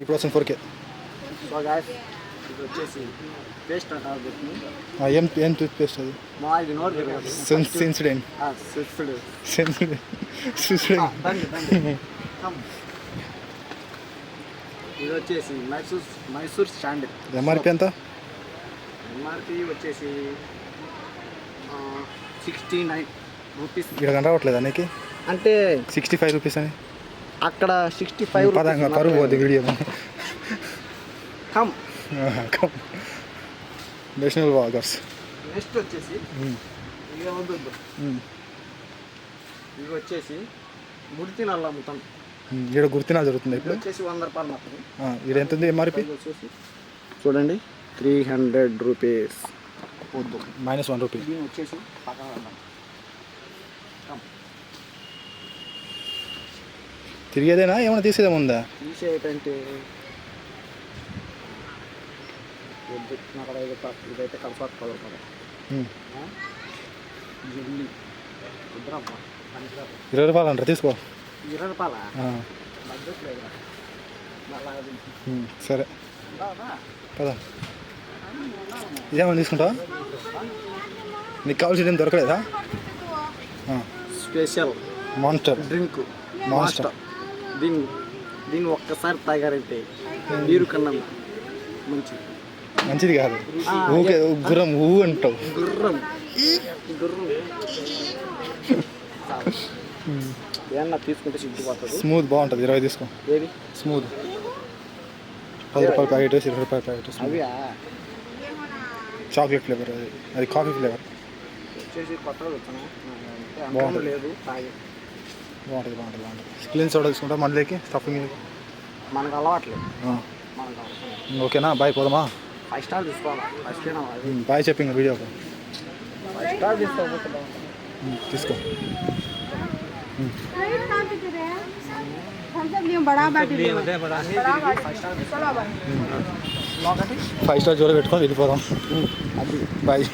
ఇప్పుడు వస్తుంది 4K. So guys ఇది వచ్చేసి పేస్ట్ అంటారు వీటిని. ఏం టూత్ పేస్ట్ అది? మా ఇది నోరు తిరగదు. సెన్సిడెంట్ ఇది వచ్చేసి మైసూర్ స్టాండ్. ఎంఆర్పి ఎంత? ఎంఆర్పి వచ్చేసి 69 రూపీస్. ఇక్కడ కనరావట్లేదా నీకు? అంటే 65 రూపీస్ అని అక్కడ 65 పదంగా పరుగు పోద్ది video. Come national walkers. Next వచ్చేసి ఇక వద్దు ఇవి వచ్చేసి గుర్తి నల్ల అమ్ముతాం. ఇక్కడ గుర్తినా జరుగుతుంది ఇప్పుడు వచ్చేసి 100 రూపాయలు మాత్రం. ఇక్కడ ఎంత ఉంది ఎంఆర్పి? వచ్చేసి చూడండి 300 రూపీస్. వద్దు -1 రూపీ. దీని వచ్చేసి పక్కన వెళ్దాం. తిరిగేదేనా ఏమైనా తీసేదేముందా? తీసేటంటే వద్దు నాకు ఇదైతే కలిసి పదరు కదా. జల్లి వద్దురమ్మా 20 రూపాయలు అంటారు, తీసుకో. 20 రూపాయల బడ్జెట్ లేదురా. సరే పదా. ఇదేమన్నా తీసుకుంటావా? నీకు కావాల్సింది ఏం దొరకలేదా? Special monster drink monster. దీన్ని ఒక్కసారి తాగారంటే నీరు కన్నా మంచిది కాదు. ఊకే గుర్రం అంటావు. గుర్రం ఏమన్నా తీసుకుంటే సిగ్గుపోతుంది. స్మూత్ బాగుంటుంది. 20 తీసుకో. ఏది స్మూత్ 10 రూపాయల ప్యాకెట్, 20 రూపాయల ప్యాకెట్. అవి చాక్లెట్ ఫ్లేవర్, అది కాఫీ ఫ్లేవర్. వచ్చేసి కొత్తగా వచ్చాను బాగుంటుంది. లేదు తాగి బాగుంటుంది. క్లీన్ సోడా తీసుకుంటా మనలోకి స్టఫింగ్. మనకు అలవాట్లేదు. ఓకేనా? బాయ్, పోదామా? 5 స్టార్ తీసుకోవాలి. ఫస్ట్ బాయ్ చెప్పింగ్ వీడియోకి. 5 స్టార్ తీసుకోకపోతే తీసుకో. ఫైవ్ స్టార్ జోలో పెట్టుకొని వెళ్ళిపోదాం. బాయ్.